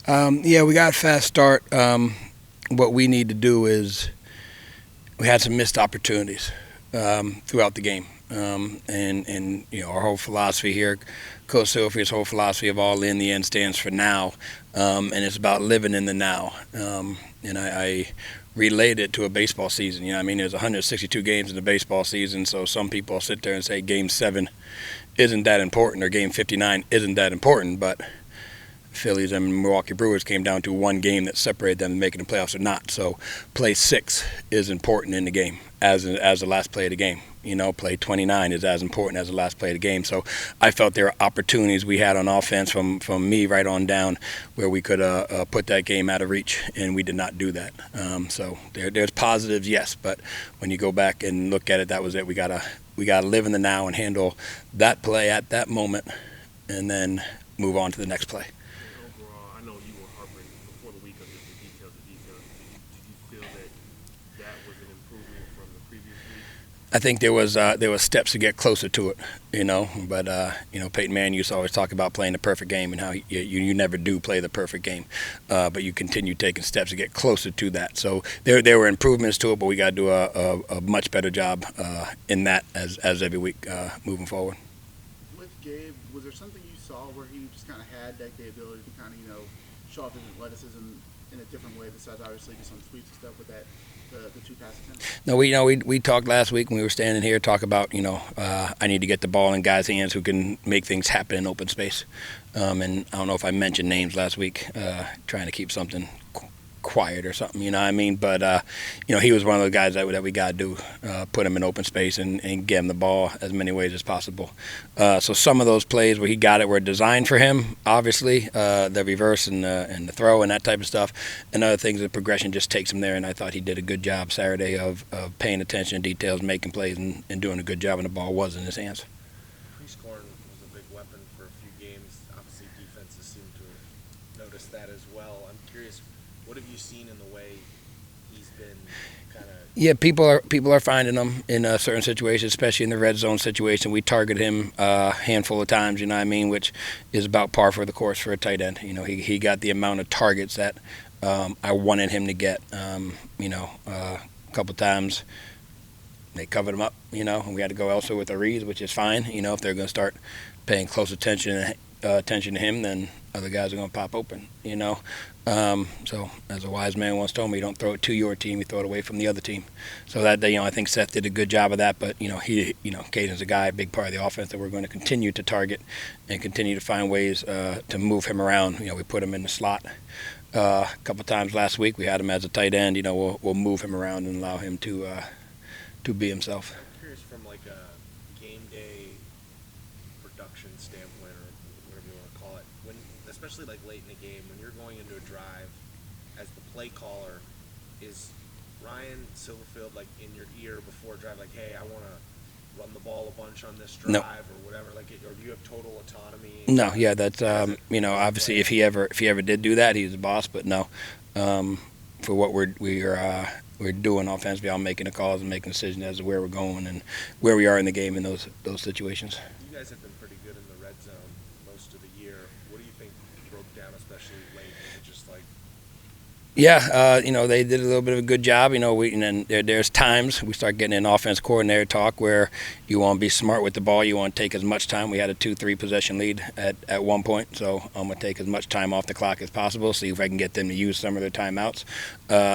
Yeah, we got a fast start. What we need to do is we had some missed opportunities throughout the game. And our whole philosophy here, Coach Sylvia's whole philosophy of all in the end stands for now, and it's about living in the now. And I relate it to a baseball season. I mean, there's 162 games in the baseball season, so some people sit there and say Game 7 isn't that important or Game 59 isn't that important, but Phillies and Milwaukee Brewers came down to one game that separated them making the playoffs or not. So play 6 is important in the game as the last play of the game. Play 29 is as important as the last play of the game. So I felt there were opportunities we had on offense from me right on down where we could put that game out of reach, and we did not do that. So there's positives, yes, but when you go back and look at it, that was it. We gotta live in the now and handle that play at that moment, and then move on to the next play. Overall, I know you were heartbroken before the week of just the details. Did you feel that was an improvement from the previous week? I think there was steps to get closer to it, But Peyton Manning used to always talk about playing the perfect game and how you never do play the perfect game, but you continue taking steps to get closer to that. So there were improvements to it, but we got to do a much better job in that as every week moving forward. With Gabe, was there something you saw where he just kind of had that the ability to kind of show off his athleticism in a different way besides obviously just some sweeps and stuff with that the 2 pass attempts? No, we talked last week when we were standing here talk about I need to get the ball in guys' hands who can make things happen in open space, and I don't know if I mentioned names last week, trying to keep something quiet or something, you know what I mean? But, he was one of those guys that we got to do, put him in open space and get him the ball as many ways as possible. So some of those plays where he got it were designed for him, obviously, the reverse and the throw and that type of stuff. And other things, the progression just takes him there, and I thought he did a good job Saturday of paying attention to details, making plays, and doing a good job when the ball was in his hands. Pre-scoring was a big weapon for a few games. Obviously, defenses seem to have noticed that as well. I'm curious, what have you seen in the way he's been kind of? Yeah, people are finding him in certain situations, especially in the red zone situation. We target him a handful of times, you know what I mean, which is about par for the course for a tight end. He got the amount of targets that I wanted him to get. A couple times they covered him up, and we had to go elsewhere with the reads, which is fine. If they're going to start paying close attention to him, then other guys are going to pop open, So as a wise man once told me, you don't throw it to your team, you throw it away from the other team. So that day, I think Seth did a good job of that. But Caden's a guy, a big part of the offense that we're going to continue to target and continue to find ways to move him around. We put him in the slot a couple times last week. We had him as a tight end. We'll move him around and allow him to be himself. I'm curious from like a game day production standpoint, or whatever you want to call it, especially like late in the game, when you're going into a drive, as the play caller, is Ryan Silverfield like in your ear before a drive, like, hey, I want to run the ball a bunch on this drive, No. or whatever, like, or do you have total autonomy? No, yeah, that's obviously if he ever did do that, he's the boss. But no, for what we're doing offensively, I'm making the calls and making decisions as to where we're going and where we are in the game in those situations. You guys have been pretty good in the red zone most of the year. What do you think broke down, especially late? Was it just like? Yeah, they did a little bit of a good job. And then there's times we start getting an offense coordinator talk where you want to be smart with the ball. You want to take as much time. We had a 2-3 possession lead at one point, so I'm going to take as much time off the clock as possible, see if I can get them to use some of their timeouts.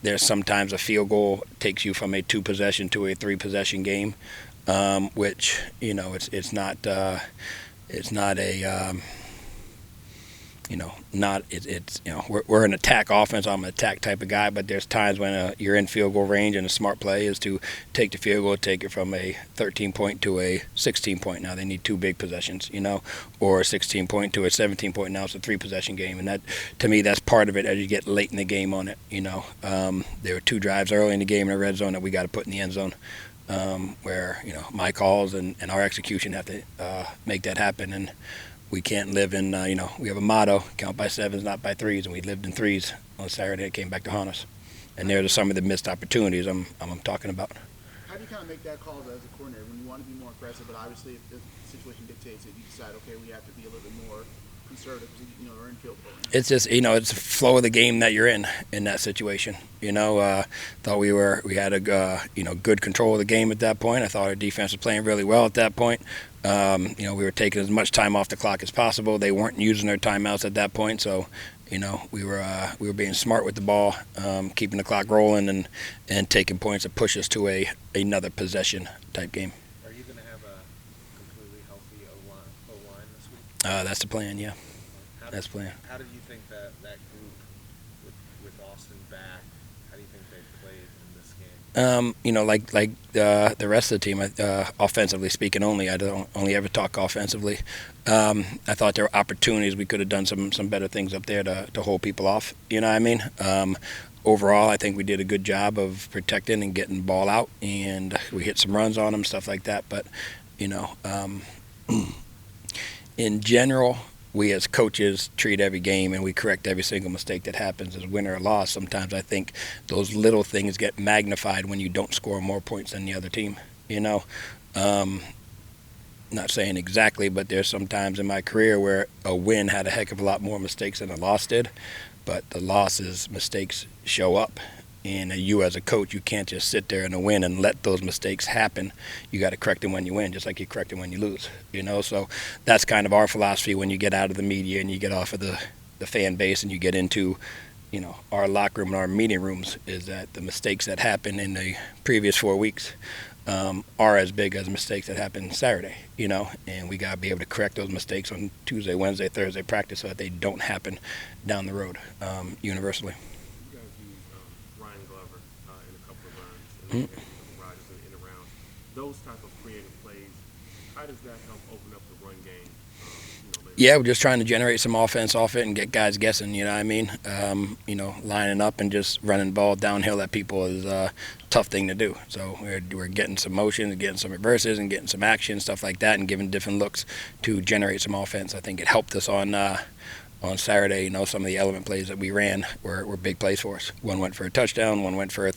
There's sometimes a field goal takes you from a 2-possession to a 3-possession game, which it's not a we're an attack offense. I'm an attack type of guy, but there's times when you're in field goal range, and a smart play is to take the field goal, take it from a 13-point to a 16-point. Now they need 2 big possessions, or a 16-point to a 17-point. Now it's a 3-possession game, and that, to me, that's part of it as you get late in the game on it. There were 2 drives early in the game in the red zone that we got to put in the end zone, where my calls and our execution have to make that happen. And we can't live in, we have a motto, count by 7s, not by 3s, and we lived in 3s on Saturday. It came back to haunt us. And there are some of the missed opportunities I'm talking about. How do you kind of make that call as a coordinator when you want to be more aggressive, but obviously if the situation dictates it, you decide, okay, we have to be a little bit more conservative because they're in field goal range? It's just it's the flow of the game that you're in that situation. Thought we had a good control of the game at that point. I thought our defense was playing really well at that point. We were taking as much time off the clock as possible. They weren't using their timeouts at that point, so we were being smart with the ball, keeping the clock rolling and taking points that push us to another possession type game. Are you going to have a completely healthy O-line this week? That's the plan, yeah. That's the plan. How did you think that group with Austin back, how do you think they played in this game? Like the rest of the team, offensively speaking only, I don't only ever talk offensively. I thought there were opportunities. We could have done some better things up there to hold people off. You know what I mean? Overall, I think we did a good job of protecting and getting the ball out, and we hit some runs on them, stuff like that. But, in general, we as coaches treat every game and we correct every single mistake that happens as win or loss. Sometimes I think those little things get magnified when you don't score more points than the other team. Not saying exactly, but there's some times in my career where a win had a heck of a lot more mistakes than a loss did, but the losses mistakes show up. And you as a coach, you can't just sit there in a win and let those mistakes happen. You got to correct them when you win, just like you correct them when you lose. So that's kind of our philosophy when you get out of the media and you get off of the fan base and you get into, our locker room and our meeting rooms, is that the mistakes that happen in the previous 4 weeks are as big as mistakes that happen Saturday, and we got to be able to correct those mistakes on Tuesday, Wednesday, Thursday practice so that they don't happen down the road universally. Rodgers in the rounds. Those type of creative plays, how does that help open up the run game? Yeah, we're just trying to generate some offense off it and get guys guessing, you know what I mean? Lining up and just running the ball downhill at people is a tough thing to do. So we're getting some motion, getting some reverses, and getting some action, stuff like that, and giving different looks to generate some offense. I think it helped us on Saturday. Some of the element plays that we ran were big plays for us. One went for a touchdown, one went for a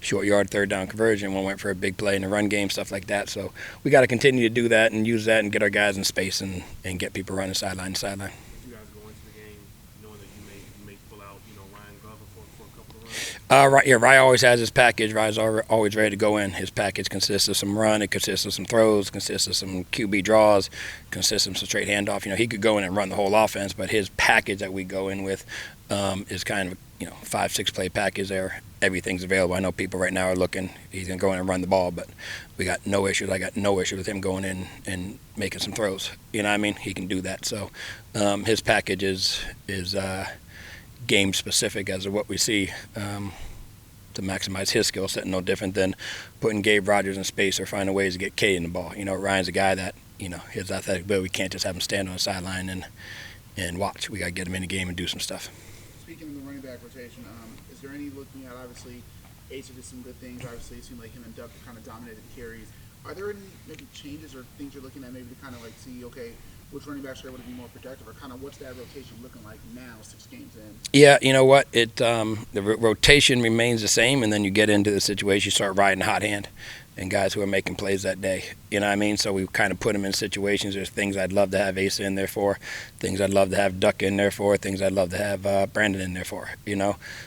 short yard third down conversion, one went for a big play in the run game, stuff like that. So we got to continue to do that and use that and get our guys in space and get people running sideline to sideline. You guys go into the game knowing that you may pull out, Ryan Glover for a couple of runs? Ryan always has his package. Ryan's always ready to go in. His package consists of some run, it consists of some throws, consists of some QB draws, consists of some straight handoff. He could go in and run the whole offense, but his package that we go in with is kind of 5-6 play package there. Everything's available. I know people right now are looking. He's gonna go in and run the ball, but we got no issues. I got no issue with him going in and making some throws. You know what I mean? He can do that. So his package is game specific as of what we see to maximize his skill set. No different than putting Gabe Rodgers in space or finding ways to get K in the ball. Ryan's a guy that his athletic ability. We can't just have him stand on the sideline and watch. We got to get him in the game and do some stuff. Speaking of the running back rotation, is there any looking at, obviously, Asa did some good things. Obviously, it seemed like him and Duck kind of dominated the carries. Are there any maybe changes or things you're looking at maybe to kind of see, okay, which running backs are able to be more productive, or kind of what's that rotation looking like now, 6 games in? Yeah, you know what? The rotation remains the same, and then you get into the situation, you start riding hot hand and guys who are making plays that day. You know what I mean? So we kind of put them in situations. There's things I'd love to have Asa in there for, things I'd love to have Duck in there for, things I'd love to have Brandon in there for.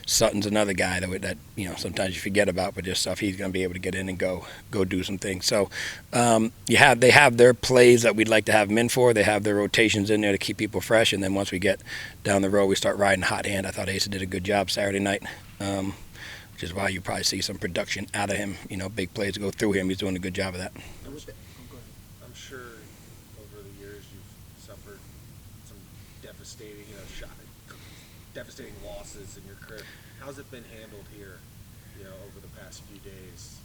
Sutton's another guy that sometimes you forget about, but just stuff he's going to be able to get in and go do some things. So they have their plays that we'd like to have them in for. They have their rotations in there to keep people fresh, and then once we get down the road, we start riding hot hand. I thought Asa did a good job Saturday night. Which is why you probably see some production out of him. Big plays go through him. He's doing a good job of that. I'm sure over the years you've suffered some devastating losses in your career. How's it been handled here, over the past few days,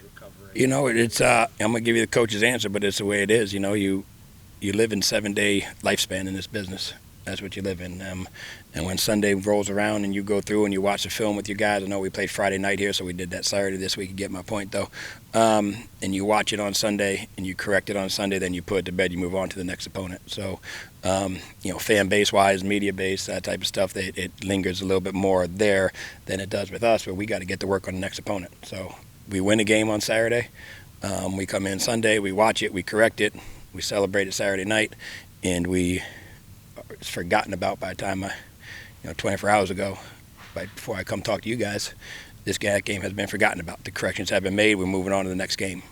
recovering? It's I'm gonna give you the coach's answer, but it's the way it is. You live in 7-day lifespan in this business. That's what you live in. And when Sunday rolls around and you go through and you watch the film with your guys, I know we played Friday night here, so we did that Saturday this week. You get my point, though. And you watch it on Sunday and you correct it on Sunday, then you put it to bed, you move on to the next opponent. So, fan base-wise, media base, that type of stuff, it lingers a little bit more there than it does with us, but we got to get to work on the next opponent. So we win a game on Saturday. We come in Sunday, we watch it, we correct it, we celebrate it Saturday night, and we it's forgotten about by the time 24 hours ago, right before I come talk to you guys, this game has been forgotten about. The corrections have been made. We're moving on to the next game.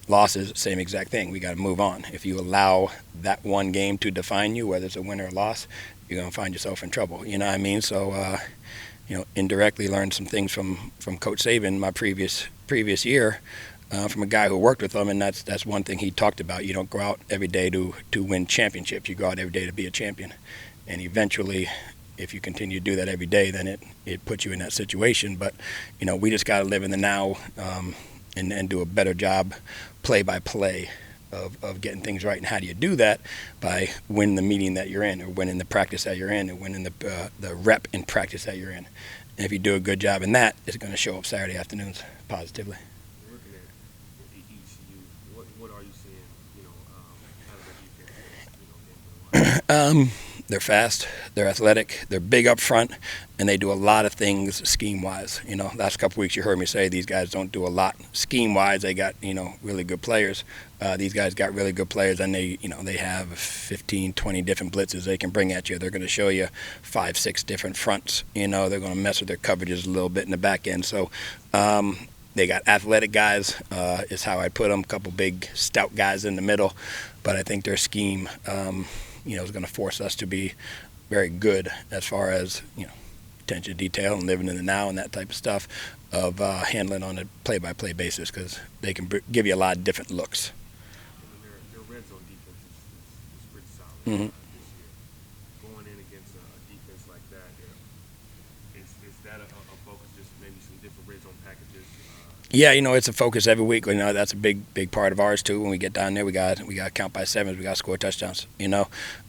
Losses, same exact thing. We got to move on. If you allow that one game to define you, whether it's a win or a loss, you're going to find yourself in trouble. You know what I mean? So, indirectly learned some things from Coach Saban my previous year, from a guy who worked with him, and that's one thing he talked about. You don't go out every day to win championships. You go out every day to be a champion. And eventually, if you continue to do that every day, then it puts you in that situation. But, we just got to live in the now, and do a better job play by play of getting things right. And how do you do that? By winning the meeting that you're in, or winning the practice that you're in, or winning the rep in practice that you're in. And if you do a good job in that, it's going to show up Saturday afternoons positively. Looking at ECU, what are you seeing, out of the defense, game? They're fast, they're athletic, they're big up front, and they do a lot of things scheme-wise. Last couple weeks you heard me say these guys don't do a lot scheme-wise. They got, really good players. These guys got really good players, and they have 15, 20 different blitzes they can bring at you. They're going to show you 5, 6 different fronts. They're going to mess with their coverages a little bit in the back end. So they got athletic guys, is how I put them, a couple big, stout guys in the middle. But I think their scheme is going to force us to be very good as far as, attention to detail and living in the now and that type of stuff of handling on a play-by-play basis, because they can give you a lot of different looks. Their red zone defense is pretty solid Mm-hmm. This year. Going in against a defense like that, is that a focus, just maybe some different red zone packages? Yeah, it's a focus every week. That's a big part of ours too. When we get down there, we got to count by sevens. We got to score touchdowns.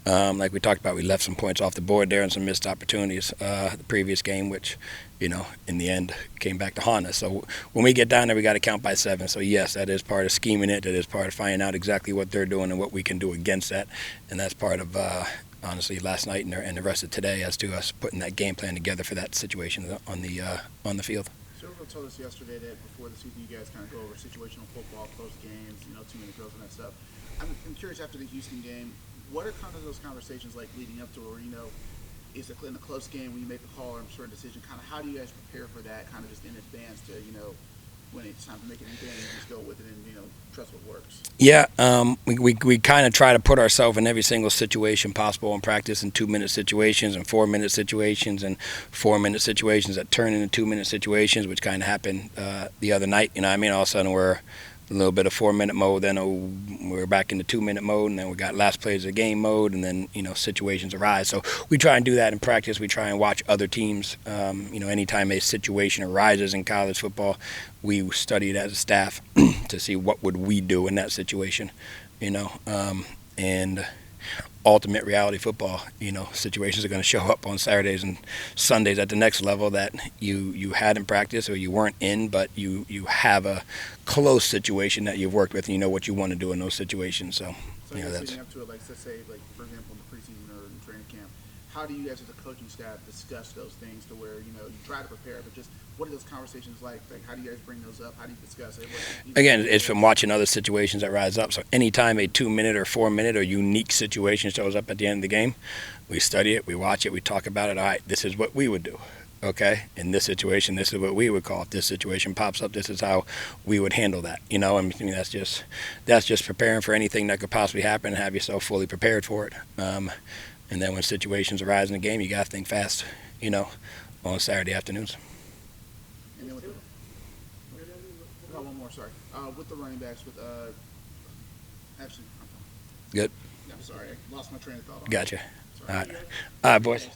Like we talked about, we left some points off the board there and some missed opportunities the previous game, which, in the end came back to haunt us. So when we get down there, we got to count by seven. So yes, that is part of scheming it. That is part of finding out exactly what they're doing and what we can do against that. And that's part of honestly last night and the rest of today as to us putting that game plan together for that situation on the field. Silverfield told us yesterday that before the season, you guys kind of go over situational football, close games, 2-minute drills and that stuff. I'm curious, after the Houston game, what are kind of those conversations like leading up to it, where, is it in a close game when you make the call or a certain decision, kind of how do you guys prepare for that kind of just in advance to, when it's time to make an event, you just go with it and, trust what works? Yeah, we kind of try to put ourselves in every single situation possible in practice, in 2-minute situations and 4-minute situations and 4-minute situations that turn into 2-minute situations, which kind of happened the other night. All of a sudden we're a little bit of 4-minute mode, then we're back into 2-minute mode, and then we got last plays of the game mode, and then situations arise. So we try and do that in practice. We try and watch other teams. Anytime a situation arises in college football, we study it as a staff to see what would we do in that situation. And ultimate reality football, situations are going to show up on Saturdays and Sundays at the next level that you had in practice or you weren't in, but you have a close situation that you've worked with and you know what you want to do in those situations. So that's leading up to it, let's say, for example, in the preseason or in training camp, how do you guys as a coaching staff discuss those things to where, you try to prepare, but just what are those conversations like? How do you guys bring those up? How do you discuss it? Again, it's from watching other situations that rise up. So anytime a 2-minute or 4-minute or unique situation shows up at the end of the game, we study it, we watch it, we talk about it. All right, this is what we would do. Okay, in this situation, this is what we would call. If this situation pops up, this is how we would handle that. That's just preparing for anything that could possibly happen and have yourself fully prepared for it. And then when situations arise in the game, you got to think fast, on Saturday afternoons. And then one more, sorry. With the running backs, actually, I'm fine. Good. I'm sorry, I lost my train of thought. Gotcha. Sorry. All right, boys.